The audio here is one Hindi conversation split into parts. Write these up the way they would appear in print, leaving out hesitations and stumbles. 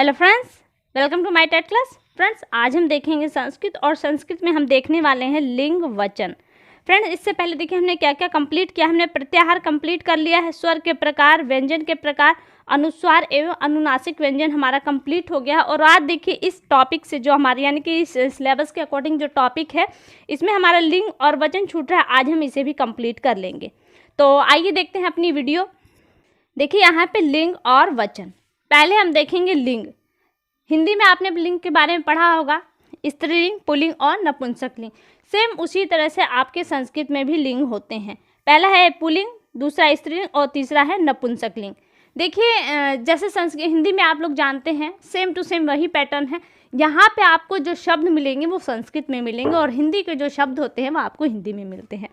Hello friends, welcome to my TET class. Friends, आज हम देखेंगे संस्कृत और संस्कृत में हम देखने वाले हैं लिंग वचन। फ्रेंड्स, इससे पहले देखिए हमने क्या क्या कंप्लीट किया। हमने प्रत्याहार कंप्लीट कर लिया है, स्वर के प्रकार, व्यंजन के प्रकार, अनुस्वार एवं अनुनासिक व्यंजन हमारा कंप्लीट हो गया है। और आज देखिए इस टॉपिक से जो हमारे यानी कि इस सिलेबस के अकॉर्डिंग जो टॉपिक है इसमें हमारा लिंग और वचन छूट रहा है, आज हम इसे भी कंप्लीट कर लेंगे। तो आइए देखते हैं अपनी वीडियो। देखिए यहाँ पे लिंग और वचन। पहले हम देखेंगे लिंग। हिंदी में आपने लिंग के बारे में पढ़ा होगा, स्त्रीलिंग, पुल्लिंग और नपुंसक लिंग। सेम उसी तरह से आपके संस्कृत में भी लिंग होते हैं। पहला है पुल्लिंग, दूसरा स्त्रीलिंग और तीसरा है नपुंसक लिंग। देखिए जैसे संस्कृत हिंदी में आप लोग जानते हैं सेम टू सेम वही पैटर्न है। यहाँ पे आपको जो शब्द मिलेंगे वो संस्कृत में मिलेंगे और हिंदी के जो शब्द होते हैं वो आपको हिंदी में मिलते हैं।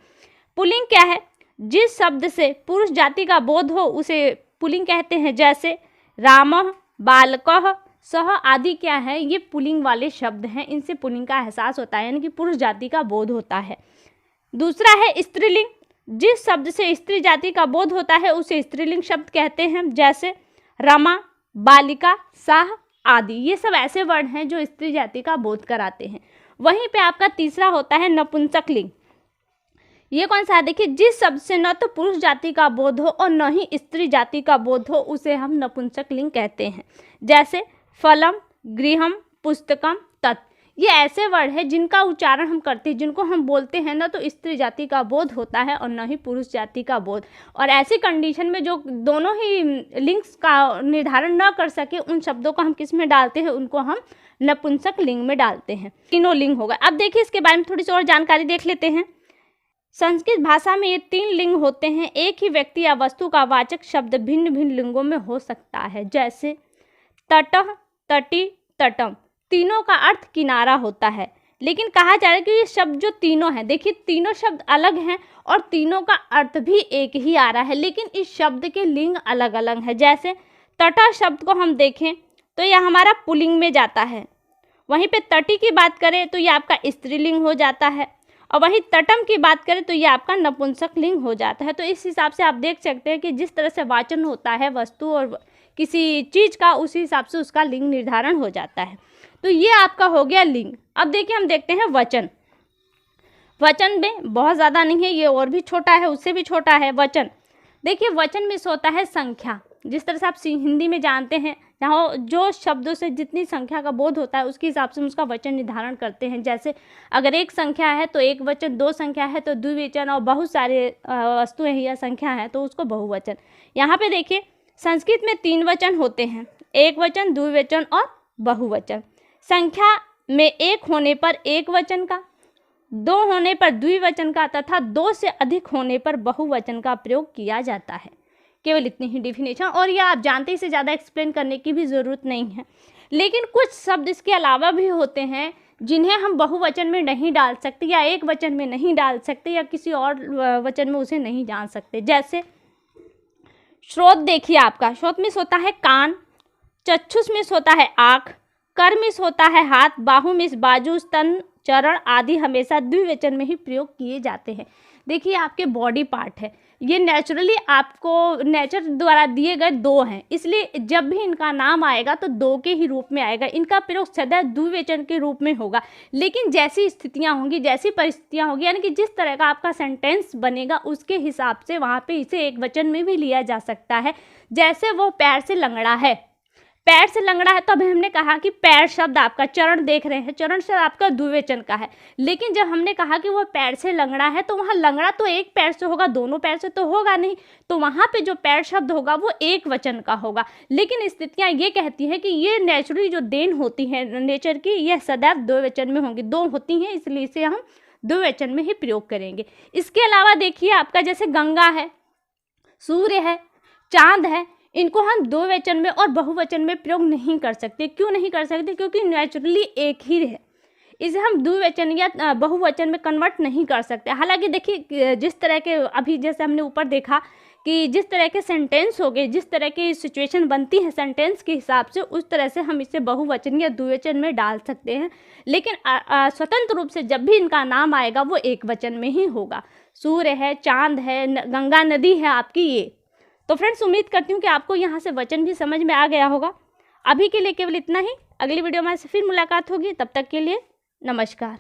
पुल्लिंग क्या है? जिस शब्द से पुरुष जाति का बोध हो उसे पुल्लिंग कहते हैं। जैसे रामः, बालकः, सह आदि क्या है, ये पुल्लिंग वाले शब्द हैं। इनसे पुल्लिंग का एहसास होता है यानी कि पुरुष जाति का बोध होता है। दूसरा है स्त्रीलिंग। जिस शब्द से स्त्री जाति का बोध होता है उसे स्त्रीलिंग शब्द कहते हैं। जैसे रमा, बालिका, साह आदि, ये सब ऐसे वर्ड हैं जो स्त्री जाति का बोध कराते हैं। वहीं पे आपका तीसरा होता है नपुंसक लिंग। ये कौन सा है? देखिए, जिस शब्द से न तो पुरुष जाति का बोध हो और न ही स्त्री जाति का बोध हो उसे हम नपुंसक लिंग कहते हैं। जैसे फलम, गृहम, पुस्तकम, तत्, ये ऐसे वर्ड है जिनका उच्चारण हम करते हैं, जिनको हम बोलते हैं ना तो स्त्री जाति का बोध होता है और न ही पुरुष जाति का बोध। और ऐसी कंडीशन में जो दोनों ही लिंग्स का निर्धारण न कर सके उन शब्दों को हम किस में डालते हैं? उनको हम नपुंसक लिंग में डालते हैं। तीनों लिंग होगा। अब देखिए इसके बारे में थोड़ी सी और जानकारी देख लेते हैं। संस्कृत भाषा में ये 3 लिंग होते हैं। एक ही व्यक्ति या वस्तु का वाचक शब्द भिन्न भिन्न लिंगों में हो सकता है। जैसे तटः, तटी, तटम, तीनों का अर्थ किनारा होता है। लेकिन कहा जा रहा है कि ये शब्द जो तीनों हैं, देखिए तीनों शब्द अलग हैं और तीनों का अर्थ भी एक ही आ रहा है, लेकिन इस शब्द के लिंग अलग अलग है। जैसे तटः शब्द को हम देखें तो यह हमारा पुल्लिंग में जाता है। वहीं पे तटी की बात करें तो यह आपका स्त्रीलिंग हो जाता है और वहीं तटम की बात करें तो ये आपका नपुंसक लिंग हो जाता है। तो इस हिसाब से आप देख सकते हैं कि जिस तरह से वाचन होता है वस्तु और किसी चीज़ का, उसी हिसाब से उसका लिंग निर्धारण हो जाता है। तो ये आपका हो गया लिंग। अब देखिए हम देखते हैं वचन। वचन में बहुत ज़्यादा नहीं है, ये और भी छोटा है, उससे भी छोटा है वचन। देखिए वचन में होता है संख्या। जिस तरह से आप हिंदी में जानते हैं जहाँ जो शब्दों से जितनी संख्या का बोध होता है उसके हिसाब से हम उसका वचन निर्धारण करते हैं। जैसे अगर एक संख्या है तो एक वचन, दो संख्या है तो द्विवचन और बहुत सारे वस्तुएं या संख्या है तो उसको बहुवचन। यहाँ पे देखिए संस्कृत में 3 वचन होते हैं, एक वचन, द्विवचन और बहुवचन। संख्या में 1 होने पर एक वचन का, 2 होने पर द्विवचन का तथा 2 से अधिक होने पर बहुवचन का प्रयोग किया जाता है। केवल इतनी ही डिफिनेशन, और यह आप जानते, इसे ज़्यादा एक्सप्लेन करने की भी ज़रूरत नहीं है। लेकिन कुछ शब्द इसके अलावा भी होते हैं जिन्हें हम बहुवचन में नहीं डाल सकते या एक वचन में नहीं डाल सकते या किसी और वचन में उसे नहीं जान सकते। जैसे श्रोत, देखिए आपका श्रोत में होता है कान, चक्षुष में होता है आँख, कर में होता है हाथ, बाहु में बाजू, स्तन, चरण आदि हमेशा द्विवचन में ही प्रयोग किए जाते हैं। देखिए आपके बॉडी पार्ट है, ये नेचुरली आपको नेचर द्वारा दिए गए 2 हैं, इसलिए जब भी इनका नाम आएगा तो 2 के ही रूप में आएगा। इनका प्रयोग सदैव द्विवचन के रूप में होगा। लेकिन जैसी स्थितियां होंगी, जैसी परिस्थितियां होंगी, यानी कि जिस तरह का आपका सेंटेंस बनेगा उसके हिसाब से वहाँ पे इसे एक वचन में भी लिया जा सकता है। जैसे वो पैर से लंगड़ा है, पैर से लंगड़ा है तो अभी हमने कहा कि पैर शब्द आपका, चरण देख रहे हैं, चरण शब्द आपका द्विवचन का है। लेकिन जब हमने कहा कि वो पैर से लंगड़ा है तो वहाँ लंगड़ा तो एक पैर से होगा, दोनों पैर से तो होगा नहीं, तो वहाँ पे जो पैर शब्द होगा वो एक वचन का होगा। लेकिन स्थितियाँ ये कहती है कि ये नेचुरली जो देन होती है नेचर की, यह सदैव द्विवचन में होंगी, 2 होती हैं, इसलिए इसे हम द्विवचन में ही प्रयोग करेंगे। इसके अलावा देखिए आपका जैसे गंगा है, सूर्य है, चाँद है, इनको हम द्विवचन में और बहुवचन में प्रयोग नहीं कर सकते। क्यों नहीं कर सकते? क्योंकि नेचुरली एक ही है, इसे हम द्विवचन या बहुवचन में कन्वर्ट नहीं कर सकते। हालांकि देखिए जिस तरह के अभी जैसे हमने ऊपर देखा कि जिस तरह के सेंटेंस हो गए, जिस तरह की सिचुएशन बनती है सेंटेंस के हिसाब से, उस तरह से हम इसे बहुवचन या द्विवचन में डाल सकते हैं। लेकिन स्वतंत्र रूप से जब भी इनका नाम आएगा वो एक वचन में ही होगा। सूर्य है, चाँद है, गंगा नदी है आपकी, ये। तो फ्रेंड्स उम्मीद करती हूँ कि आपको यहाँ से वचन भी समझ में आ गया होगा। अभी के लिए केवल इतना ही। अगली वीडियो में से फिर मुलाकात होगी, तब तक के लिए नमस्कार।